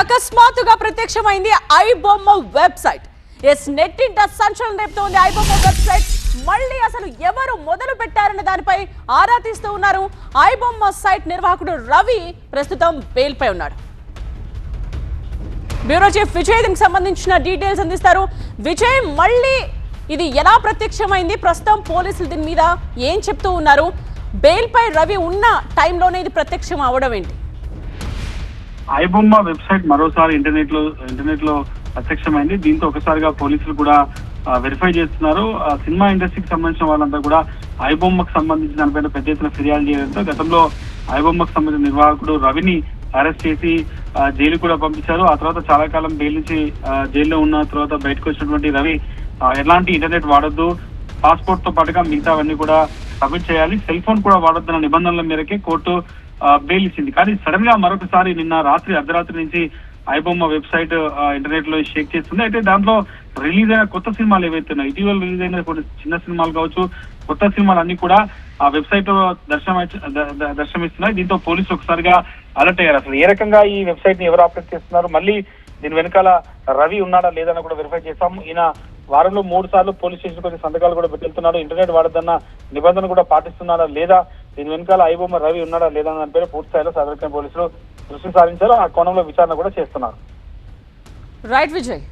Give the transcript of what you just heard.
అకస్మాత్తుగా ప్రత్యక్షమైంది ఐబొమ్మ వెబ్సైట్. నెట్టింట సంచలనం రేపుతోంది ఐబొమ్మ వెబ్సైట్. మళ్ళీ అసలు ఎవరు మొదలు పెట్టారన్న దానిపై ఆరా తీస్తూ ఉన్నారు. ఐబొమ్మ సైట్ నిర్వాహకుడు రవి ప్రస్తుతం బెయిల్పై ఉన్నాడు. బ్యూరో చీఫ్ విజయ్ దీనికి సంబంధించిన డీటెయిల్స్ అందిస్తారు. విజయ్, మళ్ళీ ఇది ఎలా ప్రత్యక్షమైంది? ప్రస్తుతం పోలీసులు దీని మీద ఏం చెప్తూ ఉన్నారు? బెయిల్పై రవి ఉన్న టైంలోనే ఇది ప్రత్యక్షం అవడం ఏంటి? ఐబొమ్మ వెబ్సైట్ మరోసారి ఇంటర్నెట్ లో ప్రత్యక్షమైంది. దీంతో ఒకసారిగా పోలీసులు కూడా వెరిఫై చేస్తున్నారు. సినిమా ఇండస్ట్రీకి సంబంధించిన వాళ్ళంతా కూడా ఐబొమ్మకు సంబంధించిన దానిపైన పెద్ద ఎత్తున ఫిర్యాదు చేయడంతో గతంలో ఐబొమ్మకు సంబంధించిన నిర్వాహకుడు రవిని అరెస్ట్ చేసి జైలు కూడా పంపించారు. ఆ తర్వాత చాలా కాలం బెయిల్ నుంచి జైల్లో ఉన్న తర్వాత బయటకు వచ్చినటువంటి రవి ఎలాంటి ఇంటర్నెట్ వాడొద్దు, పాస్పోర్ట్ తో పాటుగా మిగతావన్నీ కూడా సబ్మిట్ చేయాలి, సెల్ ఫోన్ కూడా వాడొద్దన్న నిబంధనల మేరకే కోర్టు బెయిల్ ఇచ్చింది. కానీ సడన్ గా మరొకసారి నిన్న అర్ధరాత్రి నుంచి ఐబొమ్మ వెబ్సైట్ ఇంటర్నెట్ లో షేక్ చేస్తుంది. అయితే దాంట్లో రిలీజ్ అయిన కొత్త సినిమాలు ఏవైతే ఉన్నాయి, ఇటీవల రిలీజ్ అయిన కొన్ని చిన్న సినిమాలు కావచ్చు, కొత్త సినిమాలు అన్ని కూడా ఆ వెబ్సైట్ లో దర్శనమిస్తున్నాయి. దీంతో పోలీసులు ఒకసారిగా అలర్ట్ అయ్యారు. అసలు ఏ రకంగా ఈ వెబ్సైట్ ని ఎవరు ఆపరేట్ చేస్తున్నారు, మళ్ళీ దీని వెనకాల రవి ఉన్నాడా లేదని కూడా వెరిఫై చేశాము. ఈయన వారంలో 3 సార్లు పోలీస్ స్టేషన్ కొన్ని సంతకాలు కూడా పెట్టుతున్నాడు. ఇంటర్నెట్ వాడద్దన్న నిబంధన కూడా పాటిస్తున్నాడా లేదా, దీని వెనకాల ఐబొమ్మ రవి ఉన్నాడా లేదా దాని పేరు పూర్తి స్థాయిలో సదర్ పోలీసులు దృష్టి సారించారు. ఆ కోణంలో విచారణ కూడా చేస్తున్నారు. రైట్ విజయ్.